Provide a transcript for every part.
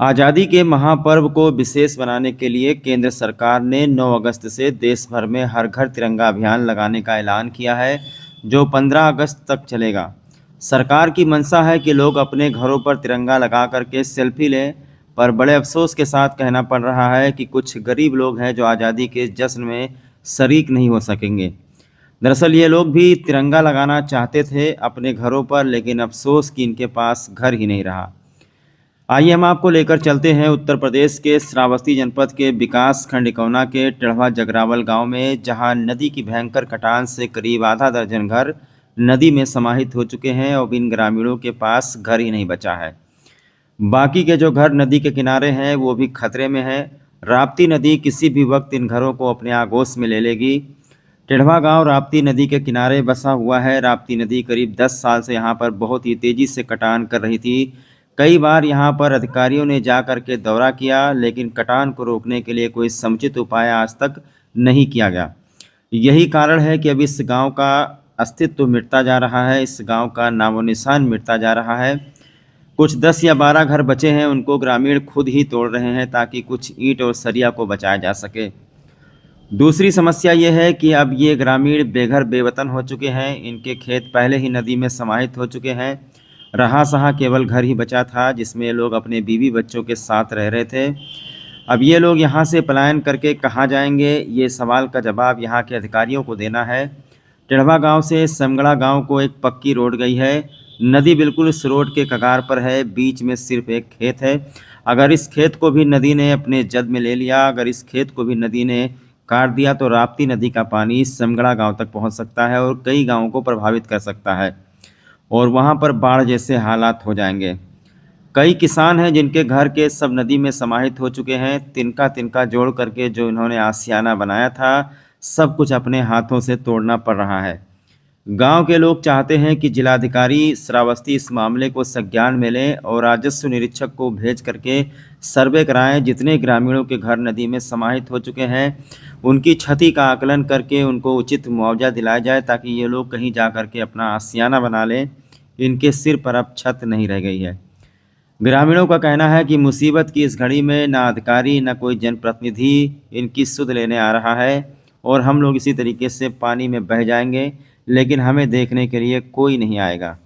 आज़ादी के महापर्व को विशेष बनाने के लिए केंद्र सरकार ने 9 अगस्त से देश भर में हर घर तिरंगा अभियान लगाने का ऐलान किया है, जो 15 अगस्त तक चलेगा। सरकार की मंशा है कि लोग अपने घरों पर तिरंगा लगा करके सेल्फी लें, पर बड़े अफसोस के साथ कहना पड़ रहा है कि कुछ गरीब लोग हैं जो आज़ादी के जश्न में शरीक नहीं हो सकेंगे। दरअसल ये लोग भी तिरंगा लगाना चाहते थे अपने घरों पर, लेकिन अफसोस कि इनके पास घर ही नहीं रहा। आइए हम आपको लेकर चलते हैं उत्तर प्रदेश के श्रावस्ती जनपद के विकास खंड इकौना के टेढ़वा जगरावल गांव में, जहां नदी की भयंकर कटान से करीब आधा दर्जन घर नदी में समाहित हो चुके हैं और इन ग्रामीणों के पास घर ही नहीं बचा है। बाकी के जो घर नदी के किनारे हैं वो भी खतरे में हैं। राप्ती नदी किसी भी वक्त इन घरों को अपने आगोश में ले लेगी। टेढ़वा गांव राप्ती नदी के किनारे बसा हुआ है। राप्ती नदी करीब 10 साल से यहाँ पर बहुत ही तेजी से कटान कर रही थी। कई बार यहाँ पर अधिकारियों ने जा कर के दौरा किया, लेकिन कटान को रोकने के लिए कोई समुचित उपाय आज तक नहीं किया गया। यही कारण है कि अब इस गांव का अस्तित्व मिटता जा रहा है, इस गांव का नामो निशान मिटता जा रहा है। कुछ 10 या 12 घर बचे हैं, उनको ग्रामीण खुद ही तोड़ रहे हैं ताकि कुछ ईंट और सरिया को बचाया जा सके। दूसरी समस्या ये है कि अब ये ग्रामीण बेघर बेवतन हो चुके हैं। इनके खेत पहले ही नदी में समाहित हो चुके हैं। रहा सहा केवल घर ही बचा था, जिसमें ये लोग अपने बीवी बच्चों के साथ रह रहे थे। अब ये लोग यहाँ से पलायन करके कहाँ जाएंगे, ये सवाल का जवाब यहाँ के अधिकारियों को देना है। टेढ़वा गांव से समगड़ा गांव को एक पक्की रोड गई है। नदी बिल्कुल इस रोड के कगार पर है, बीच में सिर्फ एक खेत है। अगर इस खेत को भी नदी ने अपने जद में ले लिया, अगर इस खेत को भी नदी ने काट दिया, तो राप्ती नदी का पानी समगड़ा गांव तक पहुंच सकता है और कई गांवों को प्रभावित कर सकता है और वहां पर बाढ़ जैसे हालात हो जाएंगे। कई किसान हैं जिनके घर के सब नदी में समाहित हो चुके हैं। तिनका तिनका जोड़ करके जो इन्होंने आशियाना बनाया था, सब कुछ अपने हाथों से तोड़ना पड़ रहा है। गांव के लोग चाहते हैं कि जिलाधिकारी श्रावस्ती इस मामले को संज्ञान में लें और राजस्व निरीक्षक को भेज करके सर्वे कराएं। जितने ग्रामीणों के घर नदी में समाहित हो चुके हैं, उनकी क्षति का आकलन करके उनको उचित मुआवजा दिलाया जाए, ताकि ये लोग कहीं जा करके अपना आशियाना बना लें। इनके सिर पर अब छत नहीं रह गई है। ग्रामीणों का कहना है कि मुसीबत की इस घड़ी में ना अधिकारी ना कोई जनप्रतिनिधि इनकी सुध लेने आ रहा है और हम लोग इसी तरीके से पानी में बह जाएंगे, लेकिन हमें देखने के लिए कोई नहीं आएगा।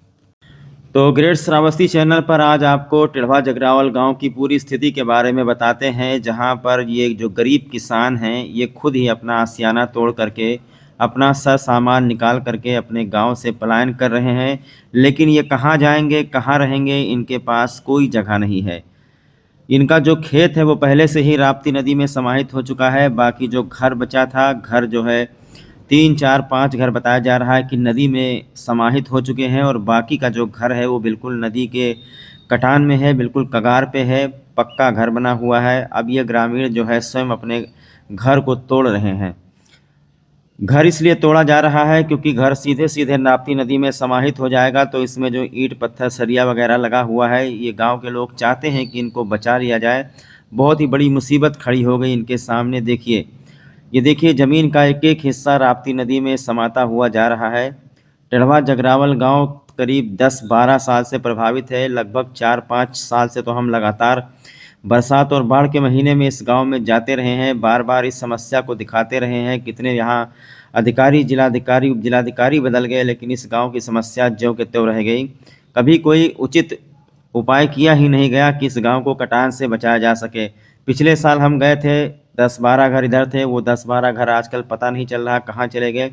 तो ग्रेट श्रावस्ती चैनल पर आज आपको टेढ़वा जगरावल गांव की पूरी स्थिति के बारे में बताते हैं, जहां पर ये जो गरीब किसान हैं, ये खुद ही अपना आशियाना तोड़ करके अपना सर सामान निकाल करके अपने गांव से पलायन कर रहे हैं। लेकिन ये कहाँ जाएंगे, कहाँ रहेंगे, इनके पास कोई जगह नहीं है। इनका जो खेत है वो पहले से ही राप्ती नदी में समाहित हो चुका है। बाकी जो घर बचा था, घर जो है 3 4 5 घर बताया जा रहा है कि नदी में समाहित हो चुके हैं और बाकी का जो घर है वो बिल्कुल नदी के कटान में है, बिल्कुल कगार पे है, पक्का घर बना हुआ है। अब ये ग्रामीण जो है स्वयं अपने घर को तोड़ रहे हैं। घर इसलिए तोड़ा जा रहा है क्योंकि घर सीधे सीधे राप्ती नदी में समाहित हो जाएगा, तो इसमें जो ईंट पत्थर सरिया वगैरह लगा हुआ है, ये गांव के लोग चाहते हैं कि इनको बचा लिया जाए। बहुत ही बड़ी मुसीबत खड़ी हो गई इनके सामने। देखिए, ये देखिए, ज़मीन का एक एक हिस्सा राप्ती नदी में समाता हुआ जा रहा है। टेढ़वा जगरावल गांव करीब 10-12 साल से प्रभावित है। लगभग 4-5 साल से तो हम लगातार बरसात और बाढ़ के महीने में इस गांव में जाते रहे हैं, बार बार इस समस्या को दिखाते रहे हैं। कितने यहाँ अधिकारी, जिलाधिकारी, उप जिलाधिकारी बदल गए, लेकिन इस गांव की समस्या ज्यों के त्यों रह गई। कभी कोई उचित उपाय किया ही नहीं गया कि इस गांव को कटान से बचाया जा सके। पिछले साल हम गए थे, 10-12 घर इधर थे, वो 10-12 घर आजकल पता नहीं चल रहा कहाँ चले गए,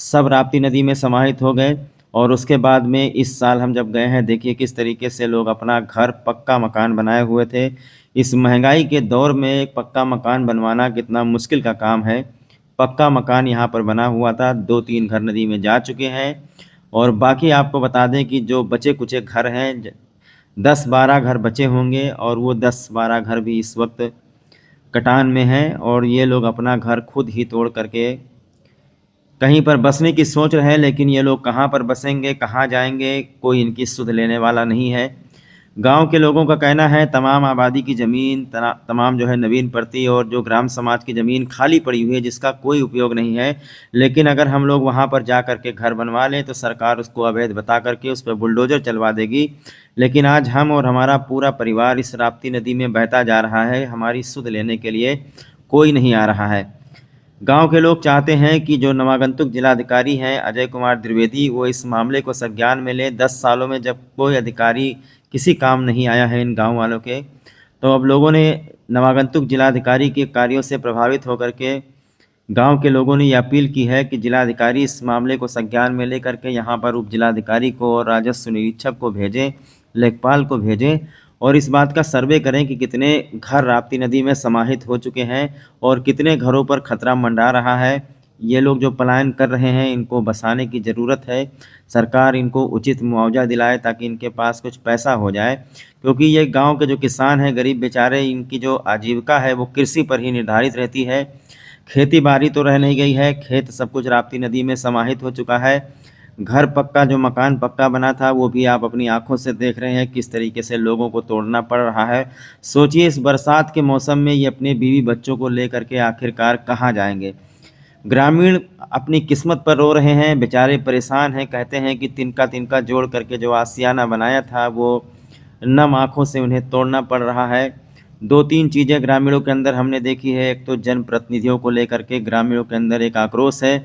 सब राप्ती नदी में समाहित हो गए। और उसके बाद में इस साल हम जब गए हैं, देखिए किस तरीके से लोग अपना घर पक्का मकान बनाए हुए थे। इस महंगाई के दौर में एक पक्का मकान बनवाना कितना मुश्किल का काम है। पक्का मकान यहाँ पर बना हुआ था, 2-3 घर नदी में जा चुके हैं। और बाकी आपको बता दें कि जो बचे कुचे घर हैं, 10-12 घर बचे होंगे और वो 10-12 घर भी इस वक्त कटान में हैं और ये लोग अपना घर खुद ही तोड़ करके कहीं पर बसने की सोच रहे हैं। लेकिन ये लोग कहाँ पर बसेंगे, कहाँ जाएंगे, कोई इनकी सुध लेने वाला नहीं है। गांव के लोगों का कहना है तमाम आबादी की ज़मीन तमाम जो है नवीन पड़ती और जो ग्राम समाज की ज़मीन खाली पड़ी हुई है जिसका कोई उपयोग नहीं है। लेकिन अगर हम लोग वहां पर जा कर के घर बनवा लें तो सरकार उसको अवैध बता करके उस पर बुलडोज़र चलवा देगी। लेकिन आज हम और हमारा पूरा परिवार इस राप्ती नदी में बहता जा रहा है, हमारी सुध लेने के लिए कोई नहीं आ रहा है। गांव के लोग चाहते हैं कि जो नवागंतुक जिलाधिकारी हैं अजय कुमार द्विवेदी, वो इस मामले को संज्ञान में लें। 10 सालों में जब कोई अधिकारी किसी काम नहीं आया है इन गांव वालों के, तो अब लोगों ने नवागंतुक जिलाधिकारी के कार्यों से प्रभावित होकर के गांव के लोगों ने ये अपील की है कि जिलाधिकारी इस मामले को संज्ञान में लेकर के यहाँ पर उप जिलाधिकारी को और राजस्व निरीक्षक को भेजें, लेखपाल को भेजें और इस बात का सर्वे करें कि कितने घर राप्ती नदी में समाहित हो चुके हैं और कितने घरों पर खतरा मंडरा रहा है। ये लोग जो पलायन कर रहे हैं इनको बसाने की ज़रूरत है। सरकार इनको उचित मुआवजा दिलाए ताकि इनके पास कुछ पैसा हो जाए, क्योंकि ये गांव के जो किसान हैं गरीब बेचारे, इनकी जो आजीविका है वो कृषि पर ही निर्धारित रहती है। खेती बाड़ी तो रह नहीं गई है, खेत सब कुछ राप्ती नदी में समाहित हो चुका है। घर पक्का, जो मकान पक्का बना था वो भी आप अपनी आंखों से देख रहे हैं किस तरीके से लोगों को तोड़ना पड़ रहा है। सोचिए इस बरसात के मौसम में ये अपने बीवी बच्चों को लेकर के आखिरकार कहाँ जाएंगे। ग्रामीण अपनी किस्मत पर रो रहे हैं, बेचारे परेशान हैं। कहते हैं कि तिनका तिनका जोड़ करके जो आशियाना बनाया था वो नम आँखों से उन्हें तोड़ना पड़ रहा है। 2-3 चीज़ें ग्रामीणों के अंदर हमने देखी है। एक तो जनप्रतिनिधियों को लेकर के ग्रामीणों के अंदर एक आक्रोश है।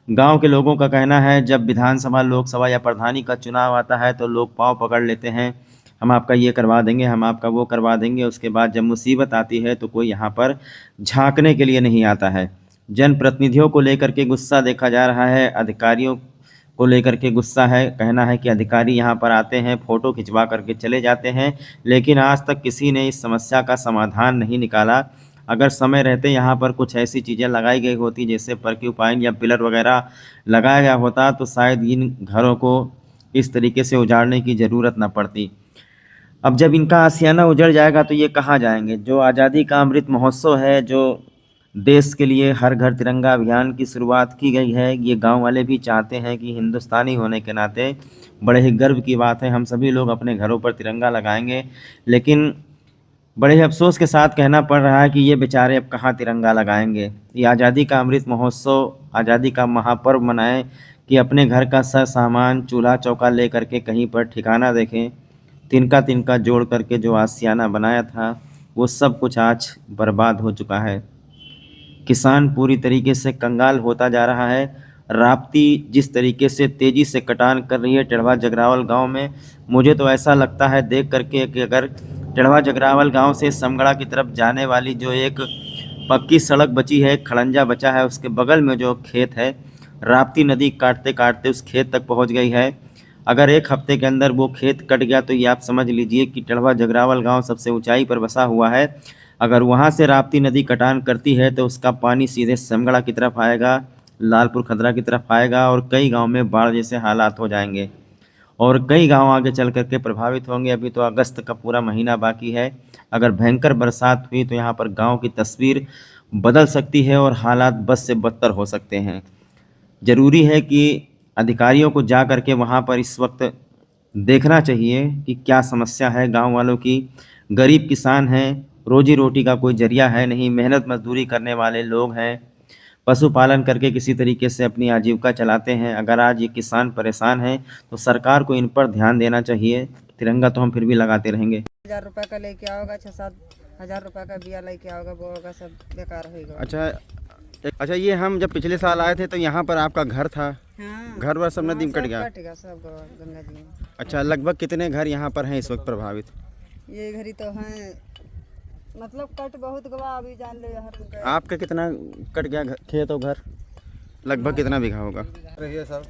गांव के लोगों का कहना है जब विधानसभा, लोकसभा या प्रधानी का चुनाव आता है तो लोग पाँव पकड़ लेते हैं, हम आपका ये करवा देंगे, हम आपका वो करवा देंगे। उसके बाद जब मुसीबत आती है तो कोई यहाँ पर झांकने के लिए नहीं आता है। जनप्रतिनिधियों को लेकर के गुस्सा देखा जा रहा है, अधिकारियों को लेकर के गुस्सा है। कहना है कि अधिकारी यहाँ पर आते हैं, फ़ोटो खिंचवा करके चले जाते हैं, लेकिन आज तक किसी ने इस समस्या का समाधान नहीं निकाला। अगर समय रहते यहाँ पर कुछ ऐसी चीज़ें लगाई गई होती जैसे पर्क्यूपाइन या पिलर वगैरह लगाया गया होता तो शायद इन घरों को इस तरीके से उजाड़ने की ज़रूरत न पड़ती। अब जब इनका आशियाना उजड़ जाएगा तो ये कहाँ जाएंगे। जो आज़ादी का अमृत महोत्सव है, जो देश के लिए हर घर तिरंगा अभियान की शुरुआत की गई है, ये गांव वाले भी चाहते हैं कि हिंदुस्तानी होने के नाते बड़े ही गर्व की बात है, हम सभी लोग अपने घरों पर तिरंगा लगाएंगे। लेकिन बड़े ही अफसोस के साथ कहना पड़ रहा है कि ये बेचारे अब कहाँ तिरंगा लगाएंगे। ये आज़ादी का अमृत महोत्सव, आज़ादी का महापर्व मनाएं कि अपने घर का सामान चूल्हा चौका ले करके कहीं पर ठिकाना देखें। तिनका तिनका जोड़ करके जो आशियाना बनाया था वो सब कुछ आज बर्बाद हो चुका है। किसान पूरी तरीके से कंगाल होता जा रहा है। राप्ती जिस तरीके से तेज़ी से कटान कर रही है टेढ़वा जगरावल गांव में, मुझे तो ऐसा लगता है देख करके कि अगर टेढ़वा जगरावल गांव से समगड़ा की तरफ जाने वाली जो एक पक्की सड़क बची है, खड़ंजा बचा है, उसके बगल में जो खेत है, राप्ती नदी काटते काटते उस खेत तक पहुंच गई है। अगर एक हफ्ते के अंदर वो खेत कट गया तो ये आप समझ लीजिए कि टेढ़वा जगरावल गांव सबसे ऊंचाई पर बसा हुआ है। अगर वहाँ से राप्ती नदी कटान करती है तो उसका पानी सीधे समगड़ा की तरफ आएगा, लालपुर खदरा की तरफ आएगा और कई गांव में बाढ़ जैसे हालात हो जाएंगे और कई गांव आगे चल करके प्रभावित होंगे। अभी तो अगस्त का पूरा महीना बाकी है। अगर भयंकर बरसात हुई तो यहाँ पर गांव की तस्वीर बदल सकती है और हालात बद से बदतर हो सकते हैं। ज़रूरी है कि अधिकारियों को जा कर के वहाँ पर इस वक्त देखना चाहिए कि क्या समस्या है गांव वालों की। गरीब किसान हैं, रोजी रोटी का कोई जरिया है नहीं, मेहनत मजदूरी करने वाले लोग हैं, पशुपालन करके किसी तरीके से अपनी आजीविका चलाते हैं। अगर आज ये किसान परेशान हैं तो सरकार को इन पर ध्यान देना चाहिए। तिरंगा तो हम फिर भी लगाते रहेंगे। 1000 रुपये का लेके आओगा, 6-7 हज़ार रुपये का बिया लेके आओगा, वो होगा सब बेकार होगा। अच्छा, ये हम जब पिछले साल आए थे तो यहाँ पर आपका घर था। हाँ, घर वर सब नदी में कट गया। सब गंगा जी में। अच्छा, लगभग कितने घर यहाँ पर हैं इस वक्त प्रभावित? ये घड़ी तो हैं, मतलब कट बहुत गवा, अभी जान ले हर। आपका कितना कट गया खेत और घर? लगभग कितना बीघा होगा? रहिए सर,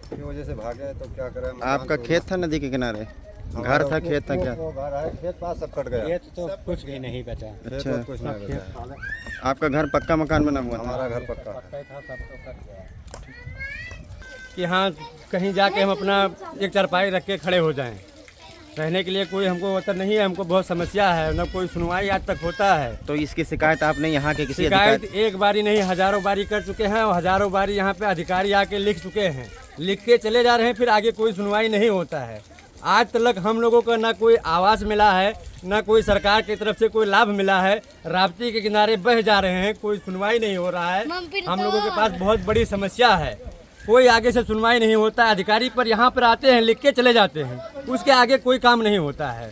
की वजह से भागे तो क्या करें। आपका खेत था नदी के किनारे? घर था, खेत था क्या? वो घर है, खेत पास सब कट गया। खेत तो कुछ भी नहीं बचा। अच्छा, कुछ नहीं बचा। आपका घर पक्का मकान बना हुआ था? हमारा घर पक्का है। कि हाँ, कहीं जाके हम अपना एक चारपाई रख के खड़े हो जाएं। रहने के लिए कोई हमको वतन नहीं है, हमको बहुत समस्या है, न कोई सुनवाई आज तक होता है। तो इसकी शिकायत आपने यहाँ के किसी शिकायत एक बारी नहीं हज़ारों बारी कर चुके हैं और हज़ारों बारी यहाँ पे अधिकारी आके लिख चुके हैं, लिख के चले जा रहे हैं, फिर आगे कोई सुनवाई नहीं होता है। आज तक हम लोगों को ना कोई आवास मिला है, ना कोई सरकार की तरफ से कोई लाभ मिला है। राप्ती के किनारे बह जा रहे हैं, कोई सुनवाई नहीं हो रहा है। हम लोगों के पास बहुत बड़ी समस्या है, कोई आगे से सुनवाई नहीं होता। अधिकारी पर यहाँ पर आते हैं, लिख के चले जाते हैं, उसके आगे कोई काम नहीं होता है।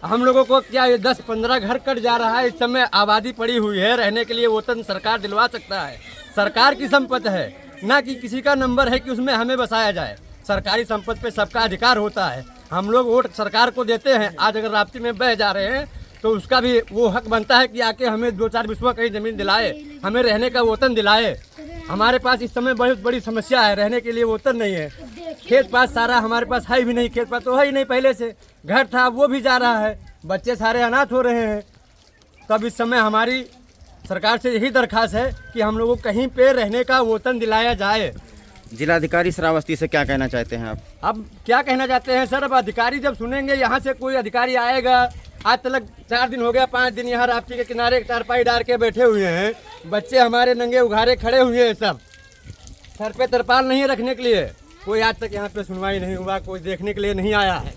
हम लोगों को क्या ये 10-15 घर कट जा रहा है। इस समय आबादी पड़ी हुई है, रहने के लिए वतन सरकार दिलवा सकता है। सरकार की संपत्ति है, ना कि किसी का नंबर है कि उसमें हमें बसाया जाए। सरकारी संपत्ति पे सबका अधिकार होता है। हम लोग वोट सरकार को देते हैं। आज अगर राप्ती में बह जा रहे हैं तो उसका भी वो हक बनता है कि आके हमें 2-4 बिस्वा कहीं ज़मीन दिलाए, हमें रहने का वतन दिलाए। हमारे पास इस समय बहुत बड़ी समस्या है, रहने के लिए वतन नहीं है। खेत पास सारा हमारे पास है भी नहीं, खेत पास तो है ही नहीं। पहले से घर था वो भी जा रहा है, बच्चे सारे अनाथ हो रहे हैं। तब इस समय हमारी सरकार से यही दरख्वास्त है कि हम लोगों को कहीं पे रहने का वतन दिलाया जाए। जिलाधिकारी श्रावस्ती से क्या कहना चाहते हैं आप? अब क्या कहना चाहते हैं सर, अब अधिकारी जब सुनेंगे, यहाँ से कोई अधिकारी आएगा। आज तक 4 दिन हो गया, 5 दिन यहाँ राप्ती के किनारे चारपाई डाल के बैठे हुए हैं। बच्चे हमारे नंगे उघारे खड़े हुए हैं, सब सर पे तरपाल नहीं रखने के लिए। कोई आज तक यहाँ पे सुनवाई नहीं हुआ, कोई देखने के लिए नहीं आया है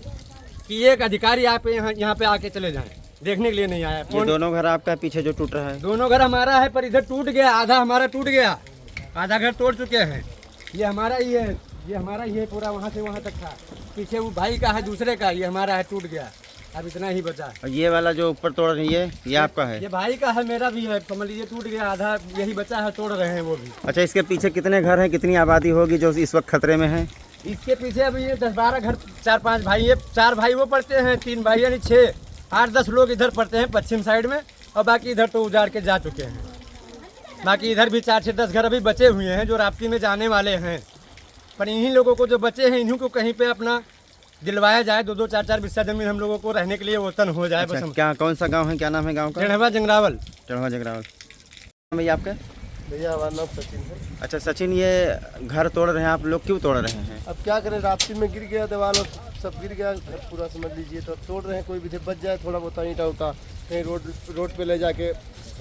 कि एक अधिकारी यहाँ पे आके चले जाएं, देखने के लिए नहीं आया। ये दोनों घर आपका पीछे जो टूट रहा है? दोनों घर हमारा है, पर इधर टूट गया, आधा हमारा टूट गया, आधा घर तोड़ चुके हैं। ये हमारा ही है, ये हमारा ही है पूरा, वहाँ से वहाँ तक था। पीछे वो भाई का है दूसरे का, ये हमारा है, टूट गया, अब इतना ही बचा है। और ये वाला जो ऊपर तोड़ रही है ये आपका है? ये भाई का है, मेरा भी है। समझ लीजिए टूट गया, आधा यही बचा है, तोड़ रहे हैं वो भी। अच्छा, इसके पीछे कितने घर हैं, कितनी आबादी होगी जो इस वक्त खतरे में है? इसके पीछे अभी ये 10-12 घर, 4-5 भाई है। 4 भाई वो पढ़ते हैं, 3 भाई यानी 6, 8-10 लोग इधर पढ़ते हैं पश्चिम साइड में, और बाकी इधर तो उजाड़ के जा चुके हैं। बाकी इधर भी 4 से 10 घर अभी बचे हुए हैं जो राप्ती में जाने वाले हैं। पर इन्हीं लोगों को जो बचे हैं, इन्हीं को कहीं पे अपना दिलवाया जाए। 2-2, 4-4 बिस्सा जमीन हम लोगों को रहने के लिए वतन हो जाए। अच्छा, बस क्या कौन सा गांव है, क्या नाम है गांव का? चढ़वा जंगरावल। चढ़वा जंगरावल। भैया आपका? भैया हमारा नाम सचिन है। अच्छा सचिन, ये घर तोड़ रहे हैं आप लोग, क्यों तोड़ रहे हैं? अब क्या करें, राप्ती में गिर गया, दीवार और सब गिर गया घर पूरा, समझ लीजिए। तो तोड़ रहे हैं, कोई भी बच जाए थोड़ा बहुत ईंटा उठा कहीं रोड पे ले जाके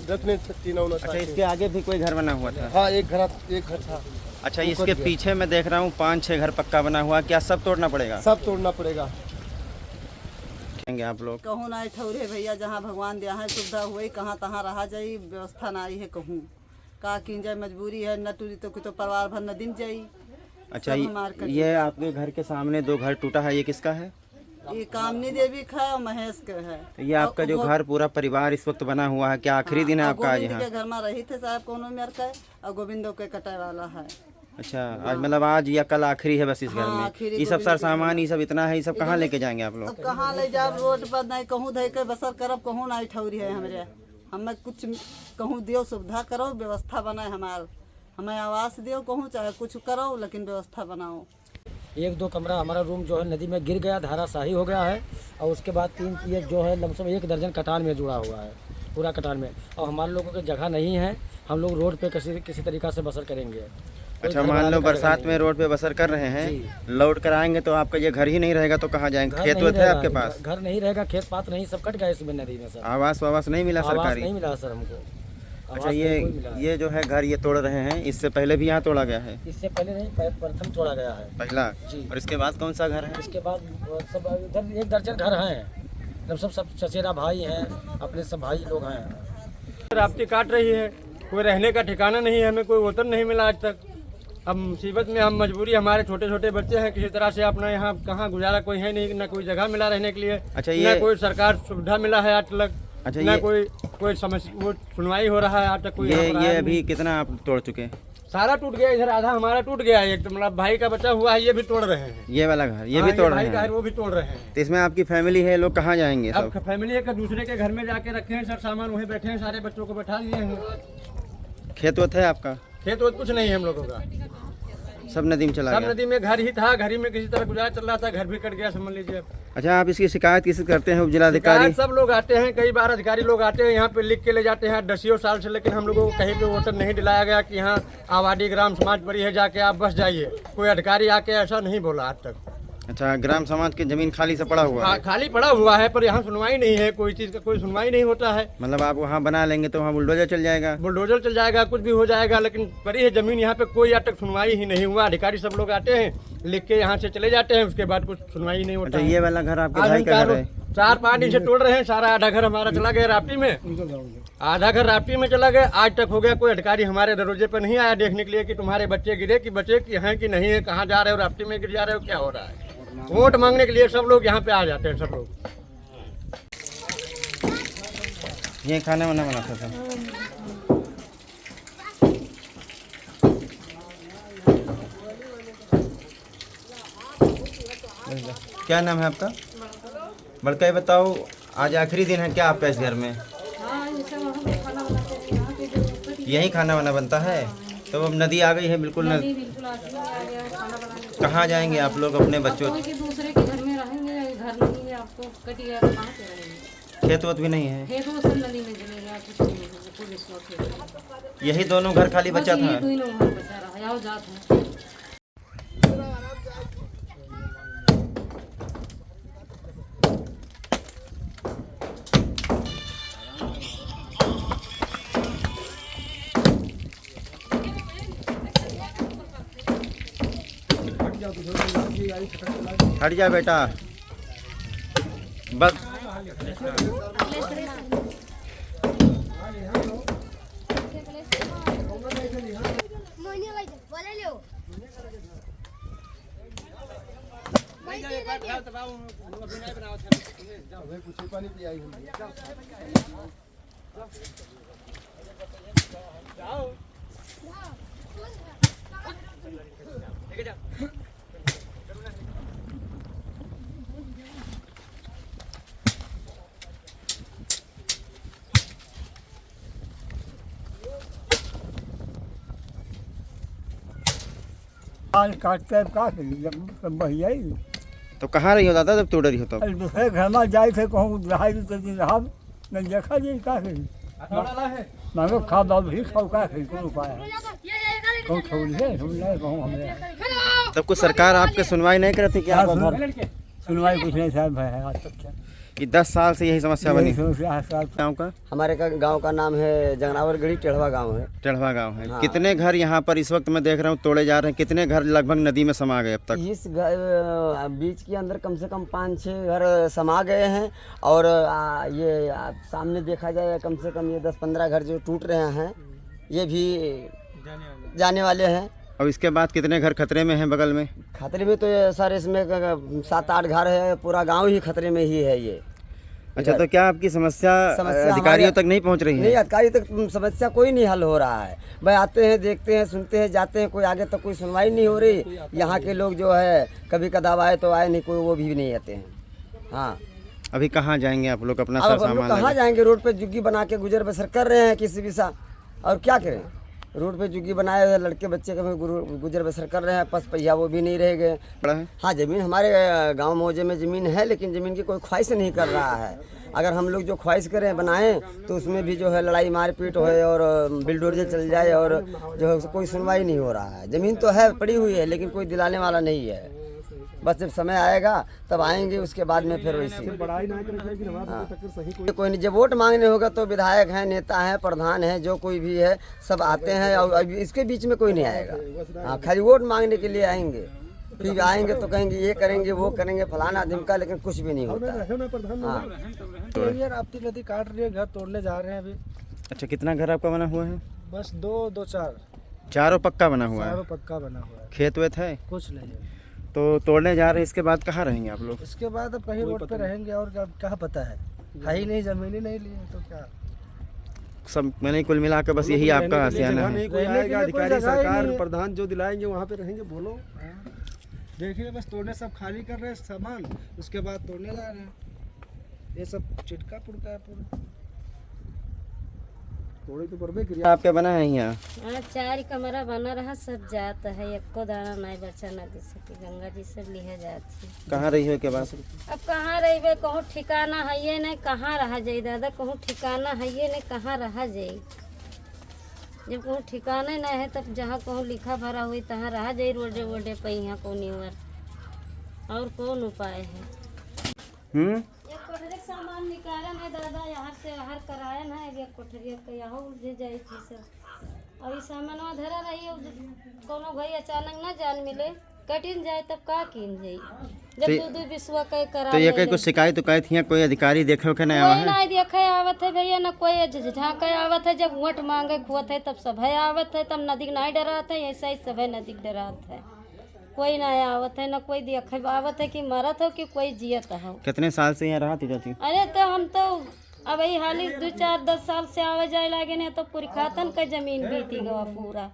रखने टीना उना। अच्छा, इसके आगे भी कोई घर बना हुआ था? हाँ, एक घर था। अच्छा, इसके पीछे मैं देख रहा हूँ 5-6 घर पक्का बना हुआ, क्या सब तोड़ना पड़ेगा? सब तोड़ना पड़ेगा। आप लोग कहूँ ना ठौरे भैया, जहाँ भगवान दिया है सुविधा हुई, कहाँ तहाँ रहा जाई, व्यवस्था ना आई है। कहूँ का की जाए, मजबूरी है, न टूरी तो परिवार भर न दिन जाई। अच्छा, ये आपके घर के सामने 2 घर टूटा है, ये किसका है? ये कामनी देवी का है और महेश के है। तो ये आपका जो घर पूरा परिवार इस वक्त बना हुआ है, क्या आखिरी दिन है आपका आज गोविंद यहाँ? के घर में रही थे साहब, कोनो मेर का, और गोविंदो के कटाए वाला है। अच्छा, आज मतलब आज या कल आखिरी है बस इस घर हाँ, में? आखिरी ये सब सर सामान, ये सब इतना है, ये सब कहाँ लेके जाएंगे आप लोग? अब कहाँ ले जाब, रोड पर नहीं कहूँ धे के बसर करब, कहूँ ना ठौरी है हमरे। हमें कुछ कहूँ दियो, सुविधा करो, व्यवस्था बनाए हमार, हमें आवास दियो, कहूँ चाहे कुछ करो, लेकिन व्यवस्था बनाओ। 1-2 कमरा हमारा रूम जो है नदी में गिर गया, धाराशाही हो गया है। और उसके बाद 3 ये जो है लमसम 1 दर्जन कटान में जुड़ा हुआ है, पूरा कटान में। और हमारे लोगों की जगह नहीं है, हम लोग रोड पे किसी तरीक़ा से बसर करेंगे। अच्छा, मान लो बरसात में रोड पे बसर कर रहे हैं, लौट कर आएंगे तो आपका ये घर ही नहीं रहेगा तो कहाँ जाएंगे? खेत वेत है आपके पास? घर नहीं रहेगा, खेत पात नहीं, सब कट गया इसमें नदी में सर। आवास वावास नहीं मिला आवास सरकारी? नहीं मिला सर हमको। अच्छा, ये जो है घर ये तोड़ रहे हैं, इससे पहले भी यहाँ तोड़ा गया है? इससे पहले नहीं, प्रथम तोड़ा गया है पहला जी। और इसके बाद कौन सा घर है? इसके बाद सब इधर 1 दर्जन घर हैं, सब चचेरा भाई हैं, अपने सब भाई लोग हैं। राप्ती काट रही है, कोई रहने का ठिकाना नहीं है, हमें कोई वतन नहीं मिला आज तक। अब मुसीबत में हम मजबूरी, हमारे छोटे छोटे बच्चे हैं, किसी तरह से अपना यहाँ कहाँ गुजारा कोई है नहीं, ना कोई जगह मिला रहने के लिए। अच्छा, ना कोई सरकार सुविधा मिला है आज तक। अच्छा, ना कोई समस्या, वो सुनवाई हो रहा है आज तक कोई। ये अभी कितना आप तोड़ चुके हैं? सारा टूट गया, इधर आधा हमारा टूट गया है, एक तो मतलब भाई का बचा हुआ है, ये भी तोड़ रहे हैं। ये वाला घर ये भी तोड़ रहे भाई का है, हैं? वो भी तोड़ रहे हैं। तो इसमें आपकी फैमिली है, लोग कहाँ जाएंगे अब सब? फैमिली एक दूसरे के घर में जाके रखे हैं, सर सामान वहीं बैठे हैं, सारे बच्चों को बैठा दिए हैं। खेत वेत है आपका? खेत वेत कुछ नहीं है हम लोगों का, सब नदी में चला सब गया? नदी में घर ही था, घर ही में किसी तरह गुजारा चल रहा था, घर भी कट गया समझ लीजिए। अच्छा, आप इसकी शिकायत किसी करते हैं? उपजिलाधिकारी? सब लोग आते हैं, कई बार अधिकारी लोग आते हैं, यहाँ पे लिख के ले जाते हैं 10 साल से, लेकिन हम लोगों को कहीं पे वोटर नहीं दिलाया गया कि यहाँ आबादी ग्राम समाज पड़ी है, जाके आप बस जाइए। कोई अधिकारी आके ऐसा नहीं बोला आज तक। अच्छा, ग्राम समाज की जमीन खाली से पड़ा हुआ है। खाली पड़ा हुआ है, पर यहाँ सुनवाई नहीं है, कोई चीज़ का कोई सुनवाई नहीं होता है। मतलब आप वहाँ बना लेंगे तो वहाँ बुलडोजर चल जाएगा। बुलडोजर चल जाएगा, कुछ भी हो जाएगा, लेकिन पड़ी है ज़मीन यहाँ पे, कोई आज तक सुनवाई ही नहीं हुआ। अधिकारी सब लोग आते हैं, लिख के यहाँ से चले जाते हैं, उसके बाद कुछ सुनवाई नहीं होता अच्छा, है। ये वाला घर आपके आज भाई हम का घर है? 4-5 दिन से तोड़ रहे हैं, सारा आधा घर हमारा चला गया राप्ती में, आधा घर राप्ती में चला गया। आज तक हो गया, कोई अधिकारी हमारे दरवाजे पर नहीं आया देखने के लिए कि तुम्हारे बच्चे गिरे कि बचे कि हैं कि नहीं है, कहाँ जा रहे हो, राप्ती में गिर जा रहे हो, क्या हो रहा है। वोट मांगने के लिए सब लोग यहाँ पे आ जाते हैं, सब लोग। ये खाना वाना बनाता था? क्या नाम है आपका? बड़का ही बताओ, आज आखिरी दिन है क्या आपका इस घर में? यही खाना वाना बनता है? तो अब नदी आ गई है बिल्कुल कहाँ जाएंगे आप लोग अपने बच्चों? दूसरे के घर में रहेंगे, घर नहीं है आपको, कटिया कहाँ से रहेंगे? खेत वोत भी नहीं है? खेत वो सब नदी में चलेगा, कुछ नहीं है, कोई विश्वास नहीं। यही दोनों घर खाली बचा था? यही दोनों घर बचा रहा, आओ जात है। हट जा बेटा, बस। पानी पिया आज काटते हैं का बढ़िया ही। तो कहाँ रही हो दादा जब तोड़ रही हो तब? दूसरे घर में जाए थे कहूँ दहाई दिन रहा नहीं देखा जी का करी मांगो खा बाबू ही खाओ का करी कोई उपाय है कहूँ छोड़ है सुन ले कहूँ हमें तब कुछ सरकार आपके सुनवाई नहीं कर रही क्या? सुनवाई कुछ नहीं साहब है आज तक क्या कि 10 साल से यही समस्या बनी? समस्या गाँव का? हमारे गांव का नाम है जगनावरगढ़ी, टेढ़वा गांव है। टेढ़वा गांव है। हाँ। कितने घर यहाँ पर इस वक्त मैं देख रहा हूँ तोड़े जा रहे हैं? कितने घर लगभग नदी में समा गए अब तक? इस बीच के अंदर कम से कम 5-6 घर समा गए हैं और ये सामने देखा जाए कम से कम ये 10-15 घर जो टूट रहे हैं ये भी जाने वाले हैं। और इसके बाद कितने घर खतरे में हैं बगल में? खतरे में तो ये सर इसमें 7-8 घर है, पूरा गांव ही खतरे में ही है ये। अच्छा, तो क्या आपकी समस्या अधिकारियों तक नहीं पहुंच रही है? नहीं, अधिकारी तक समस्या कोई नहीं हल हो रहा है। भाई आते हैं, देखते हैं, सुनते हैं, जाते हैं, कोई आगे तक कोई सुनवाई नहीं हो रही। यहाँ के लोग जो है कभी कदाव आए तो आए, नहीं कोई वो भी नहीं आते हैं। हाँ, अभी कहाँ जाएंगे आप लोग अपना अब हम लोग सामान कहाँ लेकर? जाएंगे? रोड पे झुग्गी बना के गुजर बसर कर रहे हैं किसी भी सा, और क्या करें? रोड पे झुग्गी बनाए हुए लड़के बच्चे का गुजर बसर कर रहे हैं, पस पहिया वो भी नहीं रह गए। बड़ा है? हाँ, ज़मीन हमारे गांव मौजे में ज़मीन है, लेकिन ज़मीन की कोई ख्वाहिश नहीं कर रहा है। अगर हम लोग जो ख्वाहिश करें बनाएं तो उसमें भी जो है लड़ाई मारपीट होए और बिल्डोजर चल जाए और जो है कोई सुनवाई नहीं हो रहा है। ज़मीन तो है, पड़ी हुई है, लेकिन कोई दिलाने वाला नहीं है। बस जब समय आएगा तब आएंगे, उसके बाद में फिर वैसे कोई नहीं। जब वोट मांगने होगा तो विधायक हैं, नेता हैं, प्रधान हैं, जो कोई भी है सब आते हैं और इसके बीच में कोई नहीं आएगा। हाँ, खाली वोट मांगने के लिए आएंगे, फिर आएंगे तो कहेंगे ये करेंगे वो करेंगे फलाना ढिमका, लेकिन कुछ भी नहीं होता है। हाँ, यार राप्ती नदी काट रही है, घर तोड़ने जा रहे हैं अभी। अच्छा, कितना घर आपका बना हुआ है? बस 2-4 चारों पक्का बना हुआ है? पक्का बना हुआ है, खेत वेत है? कुछ नहीं है। तो तोड़ने जा रहे हैं, इसके बाद कहाँ रहेंगे आप लोग? इसके बाद अब कहीं रोड पे रहेंगे और क्या पता है ही नहीं, जमीन ही नहीं ली है तो क्या। सब मैंने कुल मिला के बस यही आपका आशियाना है? कोई आएगा, अधिकारी सरकार प्रधान जो दिलाएंगे वहाँ पे रहेंगे। बोलो, देखिए बस तोड़ने सब खाली कर रहे हैं सामान, उसके बाद तोड़ने जा रहे हैं। ये सब चिटका पुड़का है पूरा। थोड़ी तो पर भी आपके बना है यहाँ? हाँ, 4 कमरा बना रहा, सब जात है, एको दाना नहीं बचा नदी से, गंगा जी से लिहे जाती। कहाँ रही हो के बाद? अब कहाँ रही, कहूँ ठिकाना है ये नहीं, कहाँ रहा जाई दादा, कहूँ ठिकाना है ये नहीं, कहाँ रहा जाई। जब कहूँ ठिकाने नहीं है तब जहाँ कहूँ लिखा भरा हुई तहाँ रहा जाई, रोडे वोडे पे यहाँ कौन और कौन उपाय है? एक कोठरी के सामान निकालन है दादा, यहाँ से हर करायन है, एक कोठरी का यहाँ उलझे जाए थी सब। और ये सामान धरा रही है, कोनो भाई अचानक ना जान मिले, कटिन जाए तब का कीन जाई, जब दो विश्व के करा। तो ये कहीं कुछ शिकायत उकायत हियां कोई अधिकारी देखे के नहीं आवा है? नहीं देखे आवत है भैया, ना कोई झाँके आवत है। जब वोट मांगे खुआत है तब सब आवत है, तब नदी नहीं डरात है, ऐसा ही सब नदी डरात है। कोई ना आवत है, ना कोई देखे आवत है कि मरत हो कि कोई जियत हो। कितने साल से यहाँ रहा थी जाती? अरे तो हम तो अब यही हाली 2-4-10 साल से आवे जाए लागे ने, तो पूरी खातन का जमीन बीती गवा पूरा।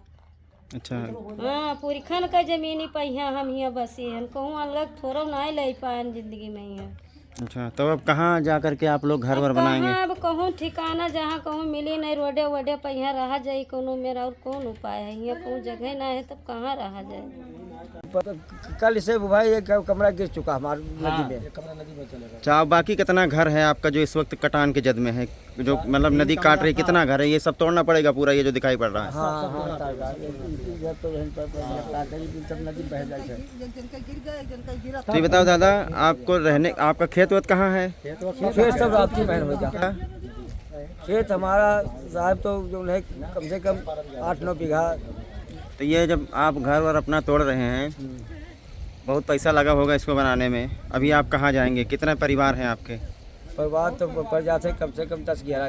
अच्छा, हाँ पूरी खन का जमीन ही पहिया हम यहाँ बसी हैं, कहूँ अलग थोड़ा नहीं ले पाए जिंदगी में यहाँ। अच्छा, तो अब कहाँ जा करके आप लोग घर वर बनाएंगे? अब कहूँ ठिकाना जहाँ कहूँ मिली नहीं, रोडे वोडे पर यहाँ रहा जाए कोनो, मेरा और कौन उपाय है? यहाँ कहूँ जगह ना है तब कहाँ रहा जाए? कल से भाई एक कमरा गिर चुका हमारे नदी में, कमरा नदी में चलेगा। अच्छा, बाकी कितना घर है आपका जो इस वक्त कटान के जद में है, जो मतलब नदी काट रही, कितना घर है? ये सब तोड़ना पड़ेगा पूरा, ये जो दिखाई पड़ रहा है? तो ये बताओ दादा, आपको रहने, आपका खेत वेत कहाँ है? खेत सब आपकी बहन हो जा। खेत हमारा साहब तो जो है कम से कम 8-9 बीघा। तो ये जब आप घर वर अपना तोड़ रहे हैं, बहुत पैसा लगा होगा इसको बनाने में, अभी आप कहाँ जाएंगे? कितने परिवार हैं आपके? परिवार तो पड़ जाते कम से कम 10-11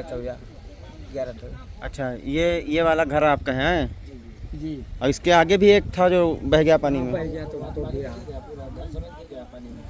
अच्छा, ये वाला घर आपका है जी। और इसके आगे भी एक था जो बह गया पानी में? बह गया तो गिरा पूरा पानी में।